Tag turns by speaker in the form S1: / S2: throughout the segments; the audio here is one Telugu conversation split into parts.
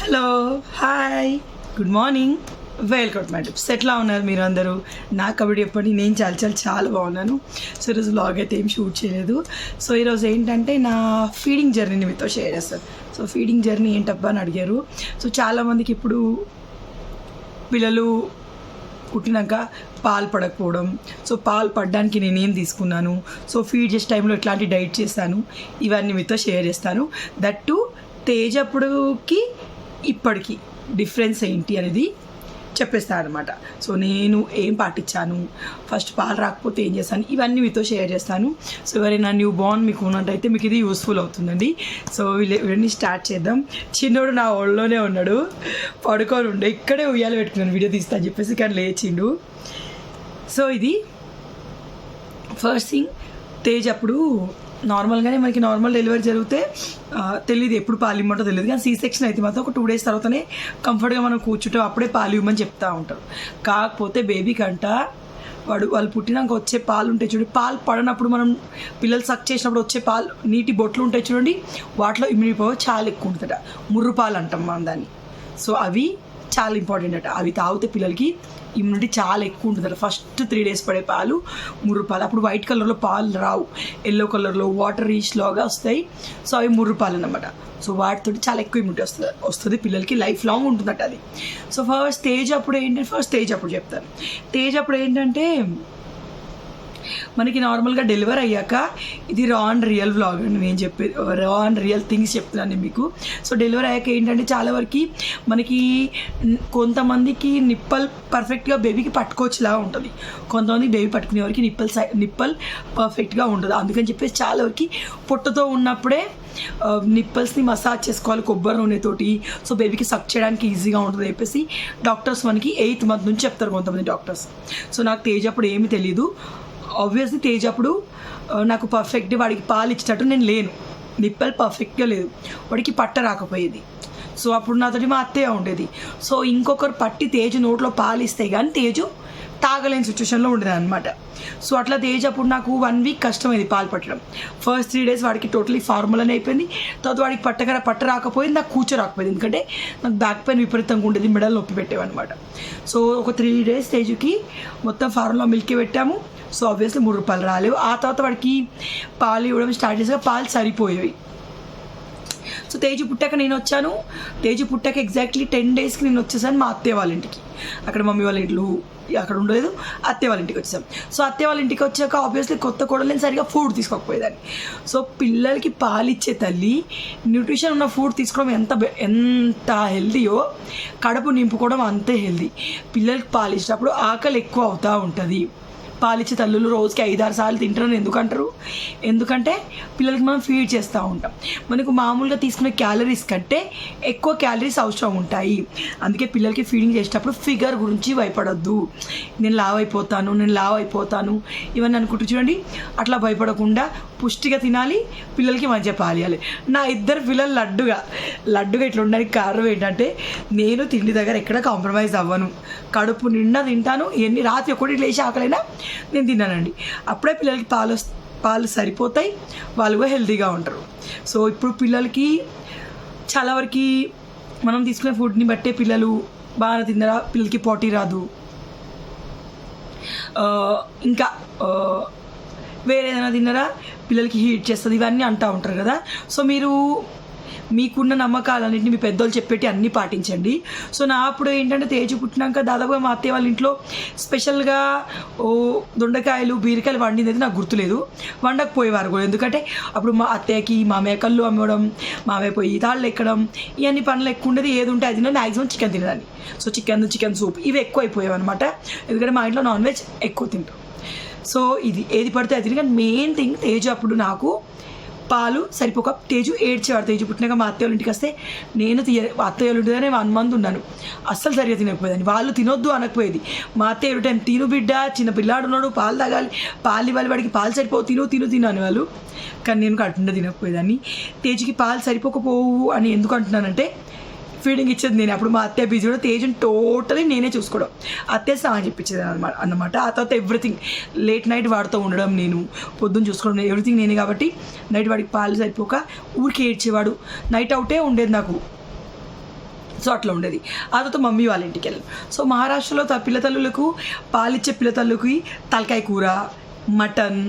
S1: Hello, hi, good morning, welcome my tips. ఎట్లా ఉన్నారు మీరు అందరూ? నాకు కబడ్డీ చెప్పండి. నేను చాలా బాగున్నాను. సో ఈరోజు వ్లాగ్ అయితే ఏం షూట్ చేయలేదు. సో ఈరోజు ఏంటంటే నా ఫీడింగ్ జర్నీని మీతో షేర్ చేస్తాను. సో ఫీడింగ్ జర్నీ ఏంటబ్బా అని అడిగారు. సో చాలామందికి ఇప్పుడు పిల్లలు పుట్టినాక పాలు పడకపోవడం, సో పాలు పడడానికి నేనేం తీసుకున్నాను, సో ఫీడ్ చేసే టైంలో ఎట్లాంటి డైట్ చేస్తాను, ఇవన్నీ మీతో షేర్ చేస్తాను. దట్ టు తేజ్ అప్పుడుకి ఇప్పటికి డిఫరెన్స్ ఏంటి అనేది చెప్పేస్తాను అనమాట. సో నేను ఏం పాటించాను, ఫస్ట్ పాలు రాకపోతే ఏం చేస్తాను, ఇవన్నీ మీతో షేర్ చేస్తాను. సో ఎవరైనా న్యూ బార్న్ మీకు ఉన్నట్టయితే మీకు ఇది యూస్ఫుల్ అవుతుందండి. సో ఇవన్నీ స్టార్ట్ చేద్దాం. చిన్నోడు నా ఒళ్ళోనే ఉన్నాడు, పడుకొని ఉండే, ఇక్కడే ఉయ్యాలు పెట్టుకున్నాను వీడియో తీస్తా అని చెప్పేసి, కానీ లేచిండు. సో ఇది ఫస్ట్ థింగ్. తేజ్ అప్పుడు నార్మల్గానే మనకి నార్మల్ డెలివరీ జరిగితే తెలియదు ఎప్పుడు పాలు ఇమ్మంటో తెలియదు, కానీ సీ సెక్షన్ అయితే మాత్రం ఒక 2 days తర్వాతనే కంఫర్ట్గా మనం కూర్చుంటాం, అప్పుడే పాలు ఇవ్వమని చెప్తూ ఉంటారు. కాకపోతే బేబీ కంట వాళ్ళు పుట్టినాక వచ్చే పాలు ఉంటాయి చూడండి, పాలు పడనప్పుడు మనం పిల్లలు సక్ చేసినప్పుడు వచ్చే పాలు నీటి బొట్లు ఉంటాయి చూడండి, వాటిలో ఇమ్యూనిటీ పవర్ చాలా ఎక్కువ ఉంటుందట. ముర్రు పాలు అంటాం మనం దాన్ని. సో అవి చాలా ఇంపార్టెంట్ అట. అవి తాగితే పిల్లలకి ఇమ్యూనిటీ చాలా ఎక్కువ ఉంటుందట. ఫస్ట్ 3 days పడే పాలు ముర్రు పాలు. అప్పుడు వైట్ కలర్లో పాలు రావు, ఎల్లో కలర్లో వాటర్ రీచ్లాగా వస్తాయి. సో అవి ముర్రు పాలు అన్నమాట. సో వాటితో చాలా ఎక్కువ ఇమ్యూనిటీ వస్తుంది పిల్లలకి, లైఫ్ లాంగ్ ఉంటుందట అది. సో ఫస్ట్ స్టేజ్ అప్పుడు చెప్తాను. స్టేజ్ అప్పుడు ఏంటంటే మనకి నార్మల్గా డెలివరీ అయ్యాక, ఇది రా అండ్ రియల్ వ్లాగ్ అండి నేను చెప్పేది, రా అండ్ రియల్ థింగ్స్ చెప్తున్నాను మీకు. సో డెలివరీ అయ్యాక ఏంటంటే చాలా వరకు మనకి కొంతమందికి నిప్పల్ పర్ఫెక్ట్గా బేబీకి పట్టుకోవచ్చులా ఉంటుంది, కొంతమంది బేబీ పట్టుకునే వరకు నిప్పల్ పర్ఫెక్ట్గా ఉండదు. అందుకని చెప్పేసి చాలా వరకు పొట్టతో ఉన్నప్పుడే నిప్పల్స్ని మసాజ్ చేసుకోవాలి కొబ్బరి నూనెతోటి, సో బేబీకి సక్ చేయడానికి ఈజీగా ఉంటుంది చెప్పేసి డాక్టర్స్ మనకి 8th month నుంచి చెప్తారు కొంతమంది డాక్టర్స్. సో నాకు తేజ్ అప్పుడు ఏమీ తెలీదు. ఆబ్వియస్లీ తేజ్ అప్పుడు నాకు పర్ఫెక్ట్గా వాడికి పాలు ఇచ్చేటట్టు నేను లేను, నిప్పల్ పర్ఫెక్ట్గా లేదు, వాడికి పట్ట రాకపోయేది. సో అప్పుడు నాతోటి మా అత్తయ్య ఉండేది. సో ఇంకొకరు పట్టి తేజు నోట్లో పాలు ఇస్తాయి కానీ తేజు తాగలేని సిచ్యువేషన్లో ఉండేది అనమాట. సో అట్లా తేజ్ అప్పుడు నాకు 1 week కష్టమైంది పాలు పట్టడం. ఫస్ట్ 3 days వాడికి టోటలీ ఫార్ములానే అయిపోయింది. తర్వాత వాడికి పట్ట రాకపోయింది, నాకు కూర్చోరాకపోయింది, ఎందుకంటే నాకు బ్యాక్ పెయిన్ విపరీతంగా ఉండేది, మెడల్ నొప్పి పెట్టేవన్నమాట. సో ఒక 3 days తేజుకి మొత్తం ఫార్ములా మిల్క్ పెట్టాము. సో ఆబ్వియస్లీ 3 రూపాయలు రాలేవు. ఆ తర్వాత వాడికి పాలు ఇవ్వడం స్టార్ట్ చేసాక పాలు సరిపోయేవి. సో తేజు పుట్టాక నేను వచ్చాను. తేజు పుట్టాక ఎగ్జాక్ట్లీ 10 daysకి నేను వచ్చేసాను మా అత్తయ్య వాళ్ళ ఇంటికి. అక్కడ మమ్మీ వాళ్ళ ఇంట్లో అక్కడ ఉండలేదు, అత్తయ్య వాళ్ళ ఇంటికి వచ్చాం. సో అత్తయ్య వాళ్ళ ఇంటికి వచ్చాక ఆబ్వియస్లీ కొత్త కోడలు సరిగా ఫుడ్ తీసుకోకపోయేదాన్ని. సో పిల్లలకి పాలిచ్చే తల్లి న్యూట్రిషన్ ఉన్న ఫుడ్ తీసుకోవడం ఎంత హెల్దీయో, కడుపు నింపుకోవడం అంతే హెల్దీ. పిల్లలకి పాలు ఇచ్చినప్పుడు ఆకలి ఎక్కువ అవుతూ ఉంటుంది. పాలిచ్చే తల్లులు రోజుకి 5-6 సార్లు తింటారని ఎందుకంటారు? ఎందుకంటే పిల్లలకి మనం ఫీడ్ చేస్తూ ఉంటాం. మనకు మామూలుగా తీసుకునే క్యాలరీస్ కంటే ఎక్కువ క్యాలరీస్ అవసరం ఉంటాయి. అందుకే పిల్లలకి ఫీడింగ్ చేసేటప్పుడు ఫిగర్ గురించి భయపడొద్దు. నేను లావ్ అయిపోతాను ఇవన్నీ అనుకుంటూ చూడండి. అట్లా భయపడకుండా పుష్టిగా తినాలి, పిల్లలకి మంచిగా పాలియాలి. నా 2 పిల్లలు లడ్డుగా ఇట్లా ఉండడానికి కారణం ఏంటంటే నేను తిండి దగ్గర ఎక్కడ కాంప్రమైజ్ అవ్వను. కడుపు నిండా తింటాను, రాత్రి 1 లేచి ఆకలైనా నేను తిన్నానండి. అప్పుడే పిల్లలకి పాలు సరిపోతాయి, వాళ్ళు కూడా హెల్తీగా ఉంటారు. సో ఇప్పుడు పిల్లలకి చాలా వరకు మనం తీసుకునే ఫుడ్ని బట్టే పిల్లలు బాగా తిన్నారా, పిల్లలకి పోటీ రాదు, ఇంకా వేరే ఏదైనా తిన్నారా పిల్లలకి హీట్ చేస్తుంది, ఇవన్నీ అంటూ ఉంటారు కదా. సో మీకున్న నమ్మకాలన్నింటినీ మీ పెద్దోళ్ళు చెప్పేటి అన్నీ పాటించండి. సో నా అప్పుడు ఏంటంటే తేజు పుట్టినాక దాదాపుగా మా అత్తయ్య వాళ్ళ ఇంట్లో స్పెషల్గా దొండకాయలు బీరకాయలు వండింది నాకు గుర్తులేదు, వండకపోయేవారు కూడా. ఎందుకంటే అప్పుడు మా అత్తయ్యకి మామయ్య కళ్ళు అమ్మడం, మామయ్య పోయి తాళ్ళు ఎక్కడం, ఇవన్నీ పనులు ఎక్కువ ఉండేది. ఏది ఉంటే అది మ్యాక్సిమం చికెన్ తినేదాన్ని. సో చికెన్ సూప్ ఇవి ఎక్కువ అయిపోయాయి అనమాట, ఎందుకంటే మా ఇంట్లో నాన్ వెజ్ ఎక్కువ తింటాం. సో ఇది ఏది పడితే అది. కానీ మెయిన్ థింగ్ తేజు అప్పుడు నాకు పాలు సరిపోక తేజు ఏడ్చేవాడు. తేజు పుట్టినాక మా అత్తయ్య వాళ్ళ ఇంటికి వస్తే నేను అత్తయ్య వాళ్ళ ఇంటిగానే 1 month ఉన్నాను. అస్సలు సరిగా తినకపోయేదాన్ని, వాళ్ళు తినొద్దు అనకపోయేది. మా అత్తయ్య ఎవ్రీ టైం తిను బిడ్డ, చిన్న పిల్లాడు ఉన్నాడు, పాలు తాగాలి, పాలు ఇవ్వాలి, వాడికి పాలు సరిపోవు, తిను అని వాళ్ళు. కానీ నేను కడుపుండా తినకపోయేదాన్ని. తేజుకి పాలు సరిపోకపోవు అని ఎందుకు అంటున్నానంటే ఫీడింగ్ ఇచ్చేది నేను. అప్పుడు మా అత్తయ్య బిజీ కూడా, తేజుని టోటలీ నేనే చూసుకోవడం, అత్తయ్య స్నానం చెప్పించేది అన్నమాట. ఆ తర్వాత ఎవ్రీథింగ్ లేట్ నైట్ వాడితో ఉండడం, నేను పొద్దున్న చూసుకోవడం, ఎవ్రీథింగ్ నేనే. కాబట్టి నైట్ వాడికి పాలు సరిపోక ఊరికి ఏడ్చేవాడు, నైట్ అవుటే ఉండేది నాకు. సో అట్లా ఉండేది. ఆ తర్వాత మమ్మీ వాళ్ళ ఇంటికి వెళ్ళాను. సో మహారాష్ట్రలో పిల్లతల్లులకు పాలిచ్చే పిల్లతల్లుకి తలకాయ కూర, మటన్,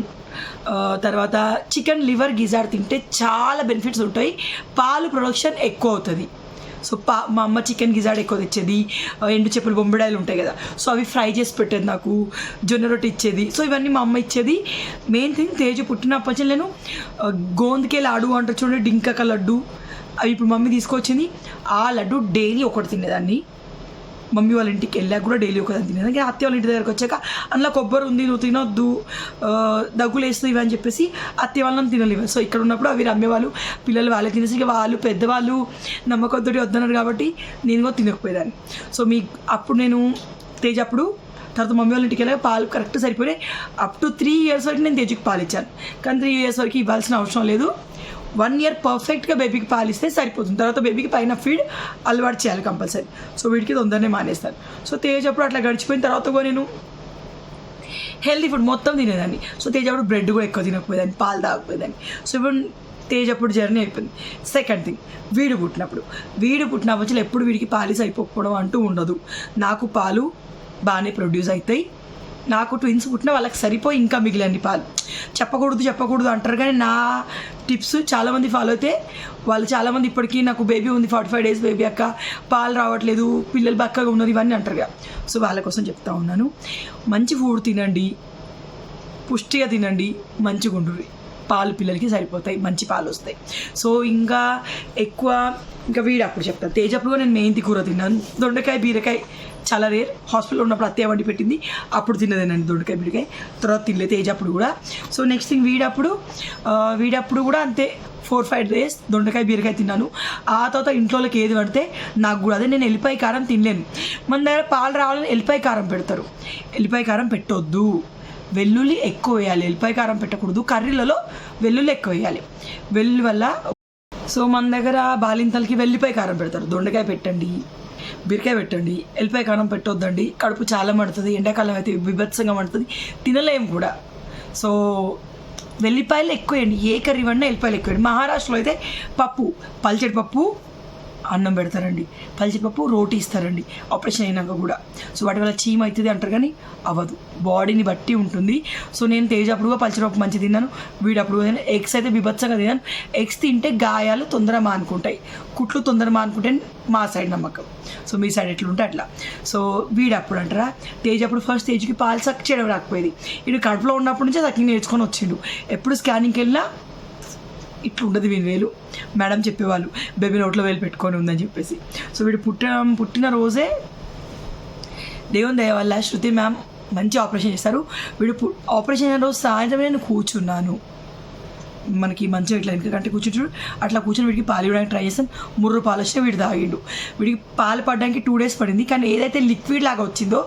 S1: తర్వాత చికెన్ లివర్ గిజార్ తింటే చాలా బెనిఫిట్స్ ఉంటాయి. పాలు ప్రొడక్షన్ ఎక్కువ అవుతుంది. సో మా అమ్మ చికెన్ గిజాడ్ ఎక్కువ తెచ్చేది. ఎండు చేపలు బొంబిడాయలు ఉంటాయి కదా, సో అవి ఫ్రై చేసి పెట్టేది, నాకు జొన్న రొట్టె ఇచ్చేది. సో ఇవన్నీ మా అమ్మ ఇచ్చేది. మెయిన్ థింగ్ తేజు పుట్టినప్పటి నుంచి నేను గోందకే లాడు అంటారు చూడండి, డింకక లడ్డు, అవి ఇప్పుడు మమ్మీ తీసుకొచ్చింది. ఆ లడ్డు డైలీ ఒకటి తినేదాన్ని. మమ్మీ వాళ్ళ ఇంటికి వెళ్ళాక కూడా డైలీ ఒకదాన్ని తినేదాన్ని. అత్తయ్య వాళ్ళ ఇంటి దగ్గరకు వచ్చాక అందులో కొబ్బరి ఉంది, నువ్వు తినొద్దు, దగ్గులు వేస్తుంది ఇవి అని చెప్పేసి అత్తయ్య వాళ్ళని తినలేవు. సో ఇక్కడ ఉన్నప్పుడు అవి అమ్మేవాళ్ళు, పిల్లలు వాళ్ళే తినేసి ఇక వాళ్ళు పెద్దవాళ్ళు నమ్మకంతో వద్దన్నారు కాబట్టి నేను కూడా తినకపోయేదాన్ని. సో అప్పుడు నేను తేజ్ అప్పుడు తర్వాత మమ్మీ వాళ్ళ ఇంటికి వెళ్ళాక పాలు కరెక్ట్ సరిపోయి అప్ టు 3 years వరకు నేను తేజుకి పాలు ఇచ్చాను. కానీ 3 years వరకు ఇవ్వాల్సిన అవసరం లేదు. 1 year పర్ఫెక్ట్గా బేబీకి పాలిస్తే సరిపోతుంది. తర్వాత బేబీకి పైన ఫీడ్ అలవాటు చేయాలి కంపల్సరీ. సో వీడికి తొందరనే మానేస్తాను. సో తేజ్ అప్పుడు అట్లా గడిచిపోయిన తర్వాత కూడా నేను హెల్తీ ఫుడ్ మొత్తం తినేదాన్ని. సో తేజ్ అప్పుడు బ్రెడ్ కూడా ఎక్కువ తినకపోయేదాన్ని, పాలు తాగకపోయేదాన్ని. సో ఇప్పుడు తేజ్ అప్పుడు జర్నీ అయిపోయింది. సెకండ్ థింగ్, వీడు పుట్టినప్పుడు ఎప్పుడు వీడికి పాలు సరిపోకపోవడం అంటూ ఉండదు. నాకు పాలు బాగానే ప్రొడ్యూస్ అవుతాయి. నాకు ట్విన్స్ పుట్టిన వాళ్ళకి సరిపోయి ఇంకా మిగిలిన పాలు చెప్పకూడదు అంటారు. కానీ నా టిప్స్ చాలామంది ఫాలో అయితే వాళ్ళు చాలామంది ఇప్పటికీ నాకు బేబీ ఉంది 45 days బేబీ అక్క, పాలు రావట్లేదు, పిల్లలు బక్కగా ఉన్నారు ఇవన్నీ అంటారు కదా. సో వాళ్ళ కోసం చెప్తా ఉన్నాను, మంచి ఫుడ్ తినండి, పుష్టిగా తినండి, మంచిగా ఉండుర్రి, పాలు పిల్లలకి సరిపోతాయి, మంచి పాలు వస్తాయి. సో ఇంకా వీడు అప్పుడు చెప్తాను. తేజప్పుడు నేను మెంతి కూర తిన్నాను. దొండకాయ బీరకాయ చాలా రేర్. హాస్పిటల్లో ఉన్నప్పుడు అత్తయ్య వండి పెట్టింది, అప్పుడు తిన్నదేనండి దొండకాయ బీరకాయ. తర్వాత తినలేదు తేజప్పుడు కూడా. సో నెక్స్ట్ థింగ్ వీడప్పుడు కూడా అంతే 4-5 days దొండకాయ బీరకాయ తిన్నాను. ఆ తర్వాత ఇంట్లోకి ఏది పడితే నాకు కూడా అదే. నేను ఎల్లిపాయ కారం తినలేను. మన దగ్గర పాలు రావాలని ఎల్లిపాయ కారం పెడతారు. ఎల్లిపాయ కారం పెట్టొద్దు, వెల్లుల్లి ఎక్కువ వేయాలి. ఎల్లిపాయ కారం పెట్టకూడదు, కర్రీలలో వెల్లుల్లి ఎక్కువ వేయాలి. వెల్లుల్లి వల్ల సో మన దగ్గర బాలింతలకి వెల్లిపాయ కారం పెడతారు. దొండకాయ పెట్టండి, బీరకాయ పెట్టండి, ఎల్లిపాయ కారం పెట్టొద్దండి. కడుపు చాలా మండుతుంది, ఎండాకాలం అయితే బీభత్సంగా మండుతుంది, తినలేము కూడా. సో వెల్లిపాయలు ఎక్కువ వేయండి, ఏ కర్రీ వన్నా ఎల్లిపాయలు ఎక్కువ వేయండి. మహారాష్ట్రలో అయితే పల్చడి పప్పు అన్నం పెడతారండి, పల్చిపప్పు రోటీ ఇస్తారండి ఆపరేషన్ అయినాక కూడా. సో వాటి వల్ల చీమ అవుతుంది అంటారు కానీ అవ్వదు, బాడీని బట్టి ఉంటుంది. సో నేను తేజ్ అప్పుడు పల్చిపప్పు మంచి తిన్నాను, వీడప్పుడు ఎగ్స్ అయితే బిభత్సంగా తిన్నాను. ఎగ్స్ తింటే గాయాలు తొందరగా మానుకుంటాయి, కుట్లు తొందరగా మానుకుంటాయి మా సైడ్ నమ్మకం. సో మీ సైడ్ ఎట్లుంటే అట్లా. సో వీడప్పుడు అంటారా, తేజ్ అప్పుడు ఫస్ట్ తేజ్కి పాలు సక్ చేయడం రాకపోయేది. వీడు కడుపులో ఉన్నప్పటి నుంచే సక్కింగ్ నేర్చుకొని వచ్చిండు. ఎప్పుడు స్కానింగ్కి వెళ్ళినా ఇట్లా ఉండదు వీని వేలు. మేడం చెప్పేవాళ్ళు బేబీ నోట్లో వేలు పెట్టుకొని ఉందని చెప్పేసి. సో వీడు పుట్టిన రోజే దేవుని దయ వల్ల శృతి మ్యామ్ మంచి ఆపరేషన్ చేస్తారు. వీడు ఆపరేషన్ అయిన రోజు సాయంత్రం నేను కూర్చున్నాను, మనకి మంచిగా ఇట్లా ఎందుకంటే కూర్చుంటాడు, అట్లా కూర్చొని వీడికి పాలు ఇవ్వడానికి ట్రై చేస్తాను. 3 పాలు వచ్చినా వీడు తాగిండు. వీడికి పాలు పడడానికి 2 days పడింది, కానీ ఏదైతే లిక్విడ్ లాగా వచ్చిందో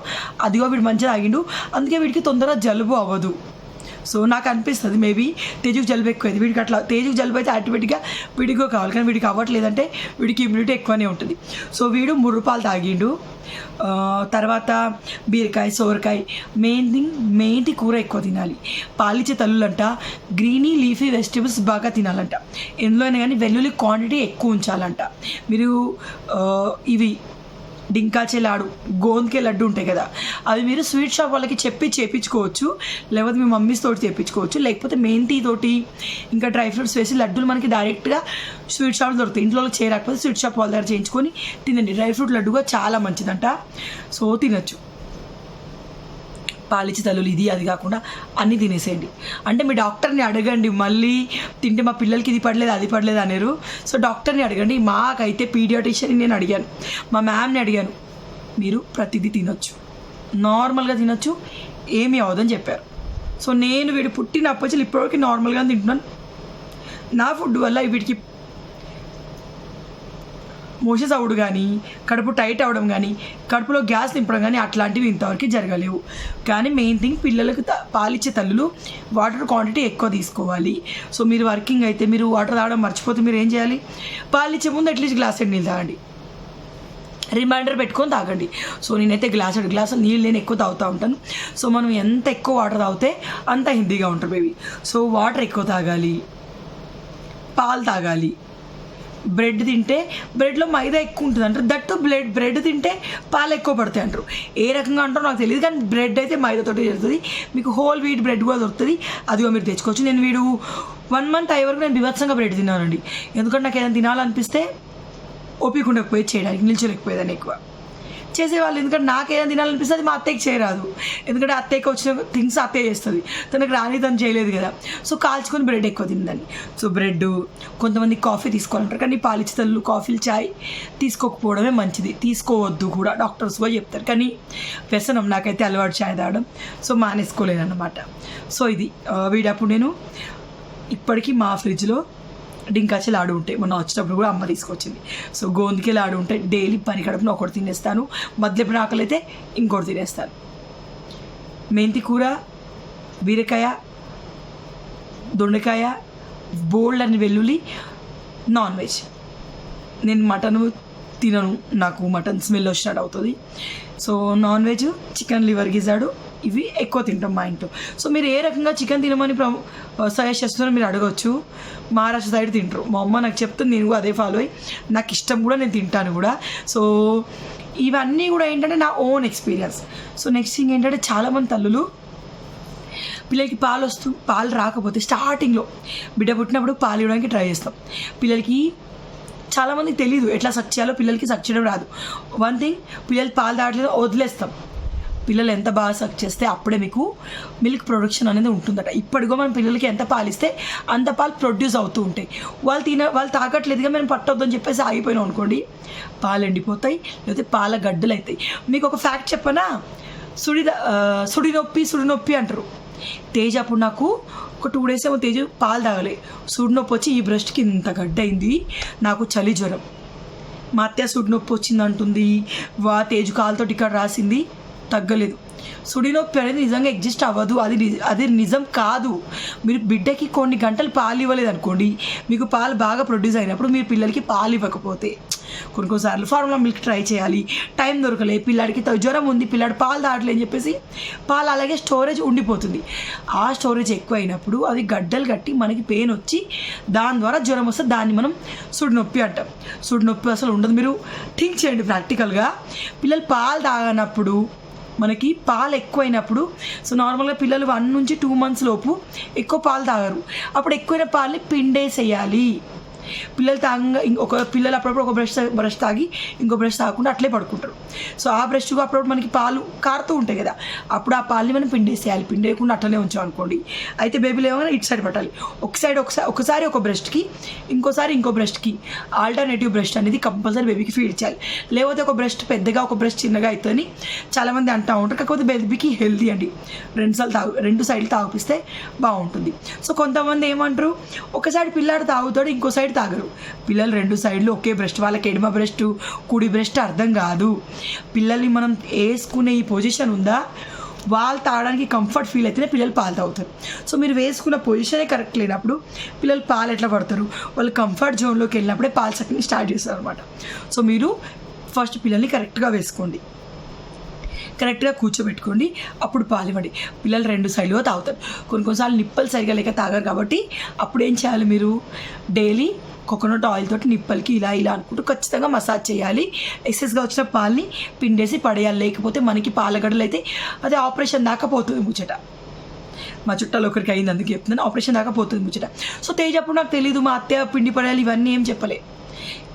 S1: అదిగో వీడు మంచిగా తాగిండు. అందుకే వీడికి తొందరగా జలుబు అవ్వదు. సో నాకు అనిపిస్తుంది మేబీ తేజుకి జలుబు ఎక్కువైంది, వీడికి అట్లా తేజుకి జలుబు అయితే ఆటోమేటిక్గా వీడికి కావాలి, కానీ వీడికి అవ్వట్లేదంటే వీడికి ఇమ్యూనిటీ ఎక్కువనే ఉంటుంది. సో వీడు 3 పాలు తాగిండు. తర్వాత బీరకాయ, సోరకాయ, మెయిన్ థింగ్ మెంతి కూర ఎక్కువ తినాలి. పాలిచ్చే తల్లులంట గ్రీనీ లీఫీ వెజిటేబుల్స్ బాగా తినాలంట. ఎందులో అయినా కానీ వెల్లుల్లి క్వాంటిటీ ఎక్కువ ఉంచాలంట. మీరు ఇవి డింకాచే లాడు, గోందకే లడ్డు ఉంటాయి కదా, అవి మీరు స్వీట్ షాప్ వాళ్ళకి చేయించుకోవచ్చు, లేకపోతే మీ మమ్మీస్ తోటి చేయించుకోవచ్చు, లేకపోతే మెంతి తోటి ఇంకా డ్రై ఫ్రూట్స్ వేసి లడ్డూలు మనకి డైరెక్ట్గా స్వీట్ షాప్లో దొరుకుతాయి. ఇంట్లో చేయలేకపోతే స్వీట్ షాప్ వాళ్ళ దగ్గర చేయించుకొని తినండి. డ్రై ఫ్రూట్ లడ్డుగా చాలా మంచిదంట. సో తినచ్చు. పాలిచ్చి తల్లులు ఇది అది కాకుండా అన్నీ తినేసేయండి. అంటే మీ డాక్టర్ని అడగండి, మళ్ళీ తింటే మా పిల్లలకి ఇది పడలేదు అది పడలేదు అనేరు. సో డాక్టర్ని అడగండి. మాకైతే పీడియాట్రిషియన్ని నేను అడిగాను, మా మ్యామ్ని అడిగాను, మీరు ప్రతిదీ తినొచ్చు, నార్మల్గా తినొచ్చు, ఏమీ అవ్వదని చెప్పారు. సో నేను వీడు పుట్టినప్పటి ఇప్పటివరకు నార్మల్గా తింటున్నాను. నా ఫుడ్ వల్ల వీడికి మోషన్స్ అవ్వడు కానీ, కడుపు టైట్ అవ్వడం కానీ, కడుపులో గ్యాస్ నింపడం కానీ అట్లాంటివి ఇంతవరకు జరగలేవు. కానీ మెయిన్ థింగ్ పిల్లలకు పాలిచ్చే తల్లులు వాటర్ క్వాంటిటీ ఎక్కువ తీసుకోవాలి. సో మీరు వర్కింగ్ అయితే మీరు వాటర్ తాగడం మర్చిపోతే మీరు ఏం చేయాలి, పాలిచ్చే ముందు అట్లీస్ట్ గ్లాస్ నీళ్ళు తాగండి, రిమైండర్ పెట్టుకొని తాగండి. సో నేనైతే గ్లాస్ నీళ్ళు నేను ఎక్కువ తాగుతూ ఉంటాను. సో మనం ఎంత ఎక్కువ వాటర్ తాగితే అంత హెల్తీగా ఉంటారు బేబీ. సో వాటర్ ఎక్కువ తాగాలి, పాలు తాగాలి, బ్రెడ్ తింటే బ్రెడ్లో మైదా ఎక్కువ ఉంటుంది అంటారు, దట్టు బ్రెడ్ తింటే పాలు ఎక్కువ పడతాయి అంటారు. ఏ రకంగా అంటారో నాకు తెలియదు, కానీ బ్రెడ్ అయితే మైదాతోటి చేస్తుంది. మీకు హోల్ వీట్ బ్రెడ్ కూడా దొరుకుతుంది, అది కూడా మీరు తెచ్చుకోవచ్చు. నేను 1 మంత్ అయ్యే వరకు నేను బీభత్సంగా బ్రెడ్ తిన్నానండి. ఎందుకంటే నాకు ఏదైనా తినాలనిపిస్తే ఓపిక ఉండకపోయేది చేయడానికి, నిల్చోలేకపోయేదాన్ని ఎక్కువ చేసేవాళ్ళు. ఎందుకంటే నాకు ఏదైనా తినాలనిపిస్తే అది మా అత్తయ్యకి చేయరాదు, ఎందుకంటే అత్తయ్యకి వచ్చిన థింగ్స్ అత్తయ్య చేస్తుంది, తనకు రాని తను చేయలేదు కదా. సో కాల్చుకొని బ్రెడ్ ఎక్కువ తిందని. సో బ్రెడ్, కొంతమంది కాఫీ తీసుకోవాలంటారు, కానీ పాలిచ్చే తల్లు కాఫీలు చాయ్ తీసుకోకపోవడమే మంచిది, తీసుకోవద్దు కూడా డాక్టర్స్ కూడా చెప్తారు. కానీ వ్యసనం నాకైతే అలవాటు చాయ్ తాగడం, సో మానేసుకోలేనమాట. సో ఇది వీడప్పుడు నేను ఇప్పటికీ మా ఫ్రిడ్జ్లో డింకాచి లాడు ఉంటాయి, మొన్న వచ్చేటప్పుడు కూడా అమ్మ తీసుకొచ్చింది. సో గోందికే లాడు ఉంటాయి, డైలీ పని కడుపున ఒకటి తినేస్తాను, మధ్యలో ఎప్పుడు ఆకలి అయితే ఇంకోటి తినేస్తాను. మెంతి కూర, బీరకాయ, దొండకాయ, బోల్డ్ అని వెల్లుల్లి, నాన్ వెజ్. నేను మటను తినను, నాకు మటన్ స్మెల్ వచ్చినట్టు అవుతుంది. So non veg, chicken liver గిజాడు ఇవి ఎక్కువ తింటాం మా ఇంట్లో. సో మీరు ఏ రకంగా చికెన్ తినమని సజెస్ట్ చేస్తున్నారో మీరు అడగవచ్చు. మహారాష్ట్ర సైడ్ తింటారు, మా అమ్మ నాకు చెప్తుంది, నేను కూడా అదే ఫాలో అయ్యి, నాకు ఇష్టం కూడా, నేను తింటాను కూడా. సో ఇవన్నీ కూడా ఏంటంటే నా own experience. So next thing ఏంటంటే చాలామంది తల్లులు పిల్లలకి పాలు రాకపోతే స్టార్టింగ్లో బిడ్డ పుట్టినప్పుడు పాలు ఇవ్వడానికి ట్రై చేస్తాం. పిల్లలకి చాలామందికి తెలీదు ఎట్లా సక్ చేయాలో, పిల్లలకి సక్ చేయడం రాదు. వన్ థింగ్, పిల్లలు పాలు తాగట్లేదు వదిలేస్తాం. పిల్లలు ఎంత బాగా సక్ చేస్తే అప్పుడే మీకు మిల్క్ ప్రొడక్షన్ అనేది ఉంటుందట. ఇప్పటికో మనం పిల్లలకి ఎంత పాలు ఇస్తే అంత పాలు ప్రొడ్యూస్ అవుతూ ఉంటాయి. వాళ్ళు తాగట్లేదుగా మేము పట్టొద్దని చెప్పేసి ఆగిపోయినాం అనుకోండి, పాలు ఎండిపోతాయి, లేకపోతే పాల గడ్డలు అవుతాయి. మీకు ఒక ఫ్యాక్ట్ చెప్పనా, సుడి నొప్పి అంటారు. తేజ అప్పుడు నాకు ఒక 2 days ఏమో తేజ పాలు తాగలే, సుడి నొప్పి వచ్చి ఈ బ్రెస్ట్కి ఇంత గడ్డ అయింది, నాకు చలి జ్వరం. మా అత్తయ్య సుడి నొప్పి వచ్చింది అంటుంది, తేజు కాలుతో ఇక్కడ రాసింది, తగ్గలేదు. సుడి నొప్పి అనేది నిజంగా ఎగ్జిస్ట్ అవ్వదు, అది నిజం కాదు. మీరు బిడ్డకి కొన్ని గంటలు పాలు ఇవ్వలేదు అనుకోండి, మీకు పాలు బాగా ప్రొడ్యూస్ అయినప్పుడు మీరు పిల్లలకి పాలు ఇవ్వకపోతే కొన్నిసార్లు ఫార్ములా మిల్క్ ట్రై చేయాలి, టైం దొరకలే, పిల్లాడికి జ్వరం ఉంది, పిల్లాడు పాలు తాగట్లేదు అని చెప్పేసి పాలు అలాగే స్టోరేజ్ ఉండిపోతుంది. ఆ స్టోరేజ్ ఎక్కువ అయినప్పుడు అవి గడ్డలు కట్టి మనకి పెయిన్ వచ్చి దాని ద్వారా జ్వరం వస్తే దాన్ని మనం సుడి నొప్పి అంటాం. సుడి నొప్పి అసలు ఉండదు. మీరు థింక్ చేయండి ప్రాక్టికల్గా, పిల్లలు పాలు తాగనప్పుడు, మనకి పాలు ఎక్కువైనప్పుడు, సో నార్మల్గా పిల్లలు 1 నుంచి 2 months లోపు ఎక్కువ పాలు తాగరు. అప్పుడు ఎక్కువైన పాలని పిండేసేయాలి. పిల్లలు పిల్లలు అప్పుడప్పుడు ఒక బ్రష్ తాగి ఇంకో బ్రష్ తాగకుండా అట్లే పడుకుంటారు. సో ఆ బ్రష్గా అప్పుడప్పుడు మనకి పాలు కారుతూ ఉంటాయి కదా, అప్పుడు ఆ పాలని మనం పిండేసేయాలి. పిండేయకుండా అట్లనే ఉంచాం అనుకోండి, అయితే బేబీలు ఏమైనా ఇటు సైడ్ పట్టాలి. ఒకసారి ఒక బ్రెస్ట్కి, ఇంకోసారి ఇంకో బ్రెస్ట్కి ఆల్టర్నేటివ్ బ్రెస్ట్ అనేది కంపల్సరీ బేబీకి ఫీడ్ చేయాలి. లేకపోతే ఒక బ్రెస్ట్ పెద్దగా ఒక బ్రెస్ట్ చిన్నగా అవుతుందని చాలామంది అంటూ ఉంటారు. కాకపోతే బేబీకి హెల్తీ అండి, 2 సైడ్లు తాగిపిస్తే బాగుంటుంది. సో కొంతమంది ఏమంటారు, ఒకసారి పిల్లాడు తాగుతాడు, ఇంకో సైడ్ తాగరు. పిల్లలు 2 సైడ్లు ఒకే బ్రెస్ట్, వాళ్ళకి ఎడమ బ్రెస్ట్ కుడి బ్రెస్ట్ అర్థం కాదు. పిల్లల్ని మనం వేసుకునే ఈ పొజిషన్ ఉందా, వాళ్ళు తాగడానికి కంఫర్ట్ ఫీల్ అయితేనే పిల్లలు పాలు తాగుతారు. సో మీరు వేసుకున్న పొజిషనే కరెక్ట్ లేనప్పుడు పిల్లలు పాలు ఎట్లా పడతారు, వాళ్ళు కంఫర్ట్ జోన్లోకి వెళ్ళినప్పుడే పాలు సక్కింగ్ స్టార్ట్ చేస్తారు అనమాట. సో మీరు ఫస్ట్ పిల్లల్ని కరెక్ట్గా వేసుకోండి, కరెక్ట్గా కూర్చోబెట్టుకోండి, అప్పుడు పాలు ఇవ్వండి. పిల్లలు 2 సైడ్లుగా తాగుతారు. కొన్నిసార్లు నిప్పలు సరిగా లేక తాగారు కాబట్టి అప్పుడు ఏం చేయాలి, మీరు డైలీ కోకోనట్ ఆయిల్ తోటి నిప్పలకి ఇలా అనుకుంటూ ఖచ్చితంగా మసాజ్ చేయాలి. ఎక్సెస్గా వచ్చిన పాలని పిండేసి పడేయాలి, లేకపోతే మనకి పాలగడ్డలు అయితే అది ఆపరేషన్ దాకా పోతుంది ముచ్చట. మా చుట్టాలు ఒకరికి అయింది, అందుకు చెప్తున్నాను, ఆపరేషన్ దాకా పోతుంది ముచ్చట. సో తేజ అప్పుడు నాకు తెలీదు, మా అత్తయ్య పిండి పడేయాలి ఇవన్నీ ఏం చెప్పలే.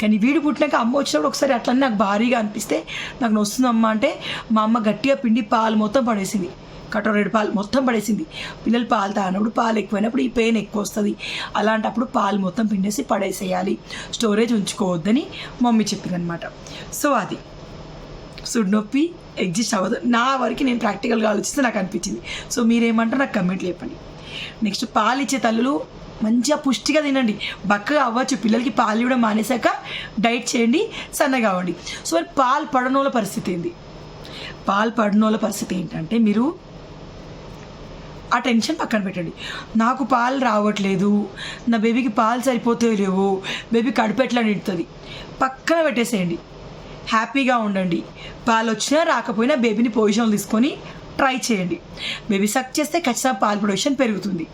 S1: కానీ వీడు పుట్టినాక అమ్మ వచ్చినప్పుడు ఒకసారి అట్లనే నాకు భారీగా అనిపిస్తే, నాకు వస్తుందమ్మ అంటే మా అమ్మ గట్టిగా పిండి పాలు మొత్తం పడేసింది, కటోరేడు పాలు మొత్తం పడేసింది. పిల్లలు పాలు తాగినప్పుడు పాలు ఎక్కువైనప్పుడు ఈ పెయిన్ ఎక్కువ వస్తుంది, అలాంటప్పుడు పాలు మొత్తం పిండేసి పడేసేయాలి, స్టోరేజ్ ఉంచుకోవద్దని మమ్మీ చెప్పింది అనమాట. సో అది సుడి నొప్పి ఎగ్జిస్ట్ అవ్వదు, నా వరకు నేను ప్రాక్టికల్గా ఆలోచిస్తే నాకు అనిపించింది. సో మీరేమంటారు నాకు కమెంట్లు చెప్పండి. నెక్స్ట్, పాలు ఇచ్చే తల్లులు మంచిగా పుష్టిగా తినండి, బక్కగా అవ్వచ్చు. పిల్లలకి పాలు ఇవ్వడం మానేశాక డైట్ చేయండి, సన్నగా అవ్వండి. సో మరి పాలు పడనోళ్ళ పరిస్థితి ఏంది? పాలు పడనోళ్ళ పరిస్థితి ఏంటంటే, మీరు ఆ టెన్షన్ పక్కన పెట్టండి. నాకు పాలు రావట్లేదు, నా బేబీకి పాలు సరిపోతాయో లేవో, బేబీ కడుపు ఎట్లా నిండుతుంది, పక్కన పెట్టేసేయండి. హ్యాపీగా ఉండండి. పాలు వచ్చినా రాకపోయినా బేబీని పొజిషన్లు తీసుకొని ట్రై చేయండి. బేబీ సక్ చేస్తే ఖచ్చితంగా పాలు ప్రొడక్షన్ పెరుగుతుంది.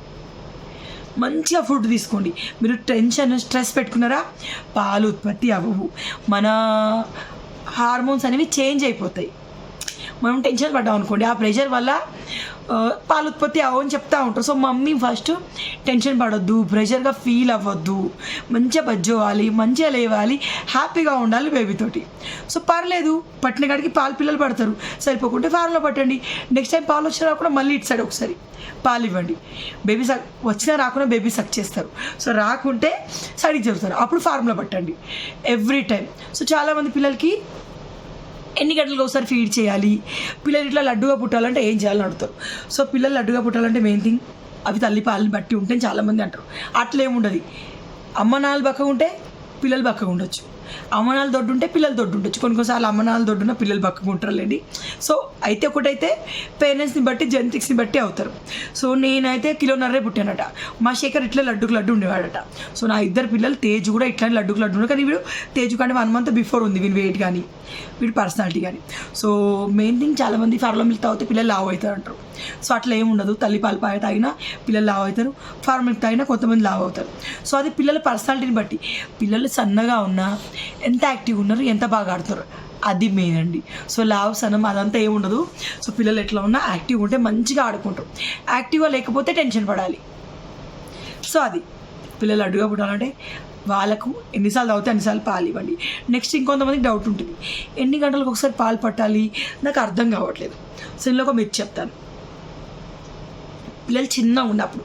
S1: మంచిగా ఫుడ్ తీసుకోండి. మీరు టెన్షన్ స్ట్రెస్ పెట్టుకున్నారా, పాలు ఉత్పత్తి అవ్వవు, మన హార్మోన్స్ అనేవి చేంజ్ అయిపోతాయి. మనం టెన్షన్ పడ్డాం అనుకోండి, ఆ ప్రెషర్ వల్ల పాలు ఉత్పత్తి అవ్వని చెప్తా ఉంటారు. సో మమ్మీ ఫస్ట్ టెన్షన్ పడొద్దు, ప్రెషర్గా ఫీల్ అవ్వద్దు, మంచిగా బజ్జోవాలి, మంచిగా లేవాలి, హ్యాపీగా ఉండాలి బేబీతోటి. సో పర్లేదు, పట్టిన కాడికి పాలు పిల్లలు పడతారు, సరిపోకుంటే ఫార్మ్లో పట్టండి. నెక్స్ట్ టైం పాలు వచ్చినా కూడా మళ్ళీ ఇటు సైడ్ ఒకసారి పాలు ఇవ్వండి. బేబీ వచ్చినా రాకుండా బేబీ సక్ చేస్తారు. సో రాకుంటే సైడ్కి జరుగుతారు, అప్పుడు ఫార్మ్లో పట్టండి ఎవ్రీ టైం. సో చాలామంది పిల్లలకి ఎన్ని గంటలకు ఒకసారి ఫీడ్ చేయాలి, పిల్లలు ఇట్లా లడ్డుగా పుట్టాలంటే ఏం చేయాలని అడుగుతారు. సో పిల్లలు లడ్డుగా పుట్టాలంటే మెయిన్ థింగ్ అవి తల్లి పాలని బట్టి ఉంటే చాలామంది అంటారు. అట్లేముండదు, అమ్మ నాలు బక్కగా ఉంటే పిల్లలు బక్కగా ఉండొచ్చు, అమ్మ నాలు దొడ్డు ఉంటే పిల్లలు దొడ్డు ఉండొచ్చు. కొన్నిసార్లు అమ్మ నాలు దొడ్డున్న పిల్లలు బక్కగా ఉంటారులేండి. సో అయితే ఒకటైతే పేరెంట్స్ని బట్టి జెనెటిక్స్ని బట్టి అవుతారు. సో నేనైతే 1.5 కిలో పుట్టానట, మా శేఖర్ ఇట్లా లడ్డుకు లడ్డు ఉండేవాడట. సో నా 2 పిల్లలు తేజ్ కూడా ఇట్లా లడ్డుకు లడ్డు ఉండే, కానీ వీడు తేజు కంటే 1 మంత్ బిఫోర్ ఉంది వీని వెయిట్ కానీ వీడి పర్సనాలిటీ కానీ. సో మెయిన్ థింగ్ చాలామంది ఫార్ములా మిల్క్ తాగితే పిల్లలు లావు అవుతారు అంటారు. సో అట్లా ఏమి ఉండదు, తల్లి పాలు తాగినా పిల్లలు లావు అవుతారు, ఫార్ములా మిల్క్ తాగినా కొంతమంది లావు అవుతారు. సో అది పిల్లల పర్సనాలిటీని బట్టి, పిల్లలు సన్నగా ఉన్నా, ఎంత యాక్టివ్గా ఉన్నారు, ఎంత బాగా ఆడుతారు, అది మెయిన్ అండి. సో లావు సన్నం అదంతా ఏముండదు. సో పిల్లలు ఎట్లా ఉన్నా యాక్టివ్గా ఉంటే మంచిగా ఆడుకుంటారు, యాక్టివ్గా లేకపోతే టెన్షన్ పడాలి. సో అది పిల్లలు అడ్డుగా పుట్టాలంటే వాళ్ళకు ఎన్నిసార్లు తాగితే అన్నిసార్లు పాలు ఇవ్వండి. నెక్స్ట్ ఇంకొంతమందికి డౌట్ ఉంటుంది, ఎన్ని గంటలకు ఒకసారి పాలు పట్టాలి, నాకు అర్థం కావట్లేదు. సో ఇందులో ఒక మీరు చెప్తాను. పిల్లలు చిన్నగా ఉన్నప్పుడు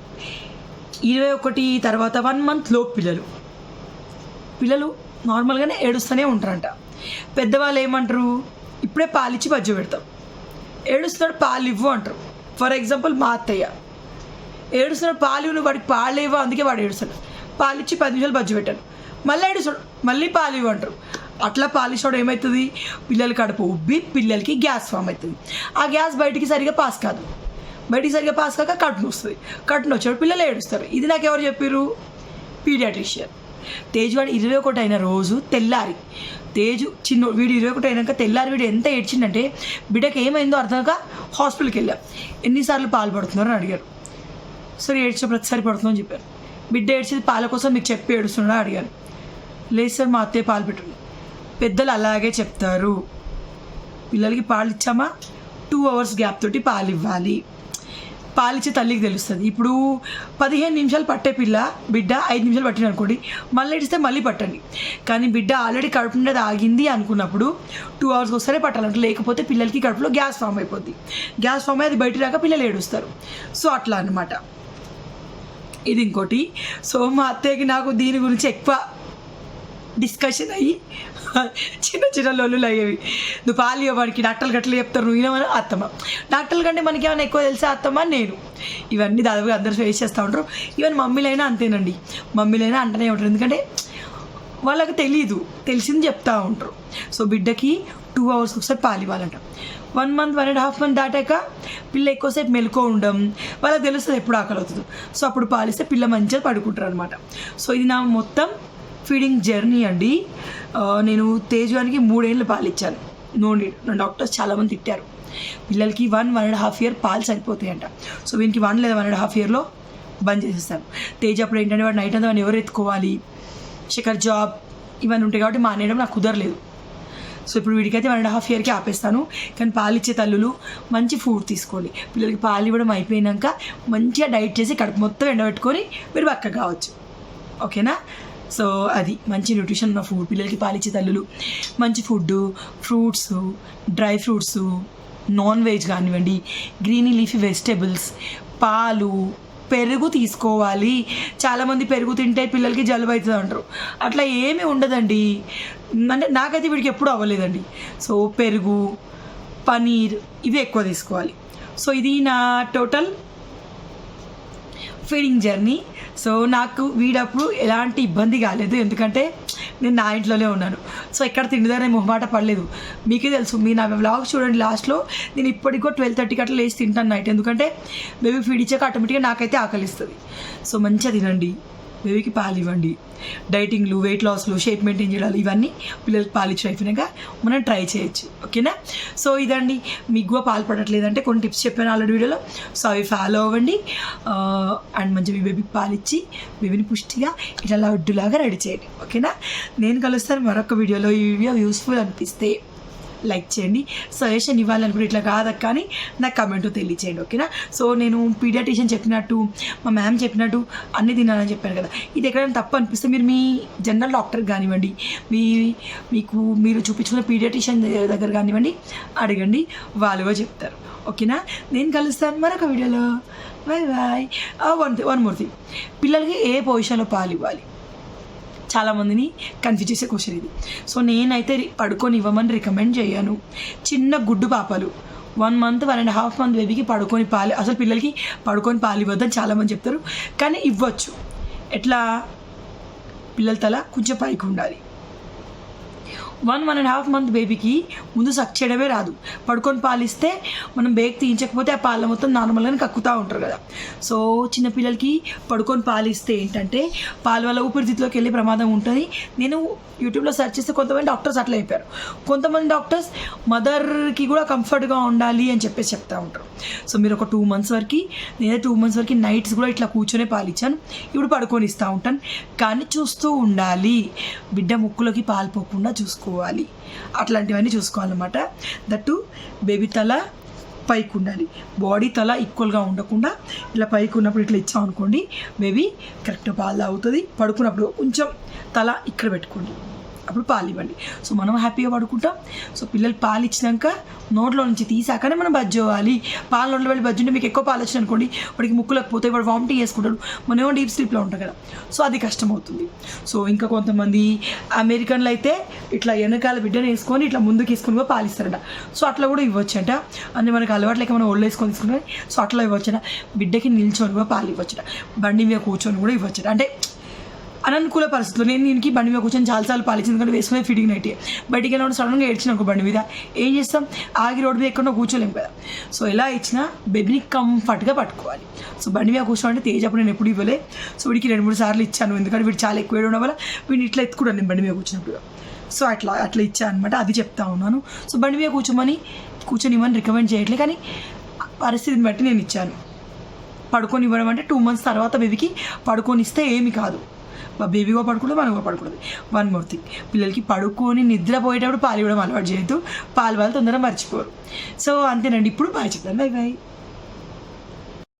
S1: 21 తర్వాత 1 మంత్ లోపు పిల్లలు నార్మల్గానే ఏడుస్తూనే ఉంటారంట. పెద్దవాళ్ళు ఏమంటారు, ఇప్పుడే పాలిచ్చి బజ్జ పెడతాం, ఏడుస్తున్నాడు పాలు ఇవ్వు అంటారు. ఫర్ ఎగ్జాంపుల్ మా అత్తయ్య ఏడుస్తున్నాడు పాలు ఇవ్వు, వాడికి పాలు ఇవ్వ, అందుకే వాడు ఏడుస్తాడు. పాలిచ్చి 10 నిమిషాలు బజ్జ పెట్టాను, మళ్ళీ ఏడుస్తాడు, మళ్ళీ పాలు ఇవ్వు అంటారు. అట్లా పాలిస్తాడు ఏమవుతుంది, పిల్లలు కడుపు ఉబ్బి పిల్లలకి గ్యాస్ ఫామ్ అవుతుంది. ఆ గ్యాస్ బయటికి సరిగా పాస్ కాదు, బయటికి సరిగా పాస్ కాక కట్టును వస్తుంది, కట్టును వచ్చాడు పిల్లలు ఏడుస్తారు. ఇది నాకు ఎవరు చెప్పారు, పీడియాట్రిషియన్. తేజ్ వాడు 21 అయిన రోజు తెల్లారి, తేజు చిన్న వీడు 21 అయినాక తెల్లారి వీడు ఎంత ఏడ్చిందంటే బిడ్డకి ఏమైందో అర్థంగా హాస్పిటల్కి వెళ్ళాం. ఎన్నిసార్లు పాలు పడుతున్నారు అని అడిగారు. సరే ఏడ్చిన ప్రతిసారి పడుతుందని చెప్పారు. బిడ్డ ఏడ్చేది పాల కోసం మీకు చెప్పి ఏడుస్తున్నాడా అడిగాను. లేదు సార్ మా అత్తయ్య పాలు పెట్టండి. పెద్దలు అలాగే చెప్తారు, పిల్లలకి పాలు ఇచ్చామా 2 అవర్స్ గ్యాప్ తోటి పాలు ఇవ్వాలి, పాలిచ్చే తల్లికి తెలుస్తుంది. ఇప్పుడు 15 నిమిషాలు పట్టే బిడ్డ 5 నిమిషాలు పట్టిన అనుకోండి, మళ్ళీ ఇస్తే మళ్ళీ పట్టండి. కానీ బిడ్డ ఆల్రెడీ కడుపు మీద ఆగింది అనుకున్నప్పుడు 2 అవర్స్కి ఒకసారి పట్టాలంటే, లేకపోతే పిల్లలకి కడుపులో గ్యాస్ ఫామ్ అయిపోద్ది. గ్యాస్ ఫామ్ అయ్యి అది బయట రాక పిల్లలు ఏడుస్తారు. సో అట్లా అనమాట. ఇది ఇంకోటి. సో మా అత్తయ్యకి నాకు దీని గురించి ఎక్కువ డిస్కషన్ అయ్యి చిన్న చిన్న లొల్లులు అయ్యేవి. నువ్వు పాలు ఇవ్వడానికి డాక్టర్లు గట్ల చెప్తారు, నువ్వు ఇవ్వమని అత్తమ్మ, డాక్టర్ల కంటే మనకి ఏమైనా ఎక్కువ తెలుసా అత్తమ్మ నేను. ఇవన్నీ దాదాపుగా అందరూ ఫేస్ చేస్తూ ఉంటారు. ఈవెన్ మమ్మీలైనా అంతేనండి, మమ్మీలైనా అంటనే ఉంటారు, ఎందుకంటే వాళ్ళకి తెలియదు, తెలిసింది చెప్తూ ఉంటారు. సో బిడ్డకి 2 అవర్స్ ఒకసారి పాలు ఇవ్వాలంట. 1 మంత్ 1.5 మంత్ దాటాక పిల్ల ఎక్కువసేపు మెలుకో ఉండడం, వాళ్ళకి తెలుస్తుంది ఎప్పుడు ఆకలి అవుతుందో. సో అప్పుడు పాలిస్తే పిల్ల మంచిగా పడుకుంటారు అనమాట. సో ఇది నా మొత్తం ఫీడింగ్ జర్నీ అండి. నేను తేజవానికి 3 ఏళ్ళు పాలు ఇచ్చాను, నో నీడ్. నా డాక్టర్స్ చాలామంది తిట్టారు, పిల్లలకి 1.5 ఇయర్ పాలు సరిపోతాయంట. సో వీనికి 1 లేదా 1.5 ఇయర్లో బంద్ చేసేస్తాను. తేజ్ అప్పుడు ఏంటంటే వాడు నైట్ అంతా వాడిని ఎవరు ఎత్తుకోవాలి, శేఖర్ జాబ్ ఇవన్నీ ఉంటాయి కాబట్టి మానేయడం నాకు కుదరలేదు. సో ఇప్పుడు వీడికైతే 1.5 ఇయర్కి ఆపేస్తాను. కానీ పాలు ఇచ్చే తల్లులు మంచి ఫుడ్ తీసుకోండి. పిల్లలకి పాలు ఇవ్వడం అయిపోయినాక మంచిగా డైట్ చేసి కడుపు మొత్తం ఎండబెట్టుకొని మీరు పక్క కావచ్చు, ఓకేనా. సో అది మంచి న్యూట్రిషన్ ఉన్న ఫుడ్. పిల్లలకి పాలిచ్చే తల్లులు మంచి food, fruits, dry fruits, non veg కానివ్వండి, గ్రీన్ లీఫీ వెజిటేబుల్స్, పాలు, పెరుగు తీసుకోవాలి. చాలామంది పెరుగు తింటే పిల్లలకి జలుబు అవుతుంది అంటారు, అట్లా ఏమీ ఉండదండి. అంటే నాకైతే వీడికి ఎప్పుడూ అవ్వలేదండి. సో పెరుగు, పనీర్ ఇవి ఎక్కువ తీసుకోవాలి. సో ఇది నా టోటల్ ఫీడింగ్ జర్నీ. సో నాకు వీడప్పుడు ఎలాంటి ఇబ్బంది కాలేదు, ఎందుకంటే నేను నా ఇంట్లోనే ఉన్నాను. సో ఎక్కడ తిండిదానే మొహమాట పడలేదు. మీకే తెలుసు, మీరు నా వ్లాగ్ చూడండి, లాస్ట్లో నేను ఇప్పటికో 12:30కి అట్లా లేచి తింటాను నైట్, ఎందుకంటే బేబీ ఫీడ్ ఇచ్చాక ఆటోమేటిక్గా నాకైతే ఆకలిస్తుంది. సో మంచిగా తినండి, బేబీకి పాలు ఇవ్వండి. డైటింగ్లు, వెయిట్ లాస్లు, షేప్ మెయింటైన్ చేయడాలు ఇవన్నీ పిల్లలకి పాలు ఇచ్చి అయిపోయినాక మనం ట్రై చేయొచ్చు. ఓకేనా? సో ఇదండి, మీకు కూడా పాలు పడట్లేదంటే కొన్ని టిప్స్ చెప్పాను ఆల్రెడీ వీడియోలో. సో అవి ఫాలో అవ్వండి. అండ్ మంచిగా మీ బేబీకి పాలు ఇచ్చి బేబీని పుష్టిగా ఇట్లా లడ్డులాగా రెడీ చేయండి. ఓకేనా? నేను కలుస్తాను మరొక వీడియోలో. ఈ వీడియో యూస్ఫుల్ అనిపిస్తే లైక్ చేయండి. సజెషన్ ఇవ్వాలనుకుంటే ఇట్లా కాదక్క కానీ నాకు కమెంట్ తెలియచేయండి. ఓకేనా? సో నేను పీడియాట్రిషియన్ చెప్పినట్టు, మా మ్యామ్ చెప్పినట్టు అన్నీ తినాలని చెప్పాను కదా, ఇది ఎక్కడైనా తప్పు అనిపిస్తే మీరు మీ జనరల్ డాక్టర్ కానివ్వండి, మీరు చూపించుకున్న పీడియాట్రిషియన్ దగ్గర కానివ్వండి, అడగండి, వాళ్ళుగా చెప్తారు. ఓకేనా? నేను కలుస్తాను మరొక వీడియోలో. Bye bye. One more thing, పిల్లలకి ఏ పొజిషన్లో పాలు ఇవ్వాలి? చాలామందిని కన్ఫ్యూజ్ చేసే క్వశ్చన్ ఇది. సో నేనైతే పడుకొని ఇవ్వమని రికమెండ్ చేయను. చిన్న గుడ్డు పాపలు 1 month 1.5 month బేబీకి పడుకొని పాలు, అసలు పిల్లలకి పడుకొని పాలు ఇవ్వద్దని చాలామంది చెప్తారు, కానీ ఇవ్వచ్చు. ఎట్లా? పిల్లల తల కొంచెం పైకి ఉండాలి. 1.5 month బేబీకి ముందు సక్ చేయడమే రాదు. పడుకొని పాలిస్తే మనం బేక్ తీయించకపోతే ఆ పాల మొత్తం నార్మల్గానే కక్కుతూ ఉంటారు కదా. సో చిన్నపిల్లలకి పడుకొని పాలిస్తే ఏంటంటే పాల వల్ల ఊపిరితిత్తులోకి వెళ్ళే ప్రమాదం ఉంటుంది. నేను యూట్యూబ్లో సెర్చ్ చేస్తే కొంతమంది డాక్టర్స్ అట్లా అయిపోయారు. కొంతమంది డాక్టర్స్ మదర్కి కూడా కంఫర్ట్గా ఉండాలి అని చెప్పేసి చెప్తూ ఉంటారు. సో మీరు ఒక 2 months వరకు, నేనే 2 months వరకు నైట్స్ కూడా ఇట్లా కూర్చొనే పాలిచ్చాను. ఇప్పుడు పడుకొని ఇస్తూ ఉంటాను. కానీ చూస్తూ ఉండాలి, బిడ్డ ముక్కులోకి పాలు పోకుండా చూసుకోవాలి. అట్లాంటివన్నీ చూసుకోవాలన్నమాట. దట్టు బేబీ తల పైకి ఉండాలి, బాడీ తల ఈక్వల్గా ఉండకుండా ఇలా పైకి ఉన్నప్పుడు ఇట్లా ఇచ్చాం అనుకోండి, బేబీ కరెక్ట్గా పాలు తాగుతుంది. పడుకున్నప్పుడు కొంచెం తల ఇక్కడ పెట్టుకోండి, అప్పుడు పాలు ఇవ్వండి. సో మనం హ్యాపీగా పడుకుంటాం. సో పిల్లలు పాలు ఇచ్చినాక నోట్లో నుంచి తీసాకనే మనం బజ్జోవాలి. పాలు నోట్లో వెళ్ళి బజ్జుంటే మీకు ఎక్కువ పాలు వచ్చినాయి అనుకోండి, వాడికి ముక్కులకు పోతే వాడు వామిటింగ్ చేసుకుంటాడు, మనమేమో డీప్ స్లీప్లో ఉంటాం కదా. సో అది కష్టమవుతుంది. సో ఇంకా కొంతమంది అమెరికన్లు అయితే ఇట్లా వెనకాల బిడ్డను వేసుకొని ఇట్లా ముందుకు వేసుకొని కూడా పాలిస్తారట. సో అట్లా కూడా ఇవ్వచ్చట. అన్నీ మనకు అలవాటు లేక మనం ఒళ్ళు వేసుకొని తీసుకుంటాం. సో అట్లా ఇవ్వచ్చట. బిడ్డకి నిల్చొని కూడా పాలు ఇవ్వచ్చట. బండి మీద కూర్చొని కూడా ఇవ్వచ్చట. అంటే అననుకూల పరిస్థితులు, నేను దీనికి బండి మీద కూర్చొని చాలాసార్లు పాలించింది, ఎందుకంటే వేసుకునే ఫీడింగ్ నైట్ బయటికి వెళ్ళినప్పుడు సడన్గా ఏడ్చినాక బండి మీద ఏం చేస్తాం, ఆగి రోడ్డు మీద ఎక్కడో కూర్చోలేము కదా. సో ఎలా ఇచ్చినా బేబీని కంఫర్ట్గా పట్టుకోవాలి. సో బండి మీద కూర్చోమంటే తేజప్పుడు నేను ఎప్పుడు ఇవ్వలే. సో వీడికి 2-3 సార్లు ఇచ్చాను, ఎందుకంటే వీడు చాలా ఎక్కువ ఉండడం వల్ల వీడిని ఇట్లా ఎత్తుకున్నాను నేను బండి మీద కూర్చున్నప్పుడు. సో అట్లా ఇచ్చాను అనమాట, అది చెప్తా ఉన్నాను. సో బండి మీద కూర్చొని ఇవ్వని రికమెండ్ చేయట్లేదు, కానీ పరిస్థితిని బట్టి నేను ఇచ్చాను. పడుకొని ఇవ్వడం అంటే 2 months తర్వాత బేబీకి పడుకొని ఇస్తే ఏమి కాదు, మా బేబీ కూడా పడుకుంటుంది, మనం కూడా పడుకుంటుంది. 1 more thing, పిల్లలకి పడుకొని నిద్రపోయేటప్పుడు పాలు ఇవ్వడం అలవాటు చేయొద్దు. పాలు వాళ్ళు తొందరగా మర్చిపోరు. సో అంతేనండి. ఇప్పుడు బాయ్ చెప్తాను. Bye bye.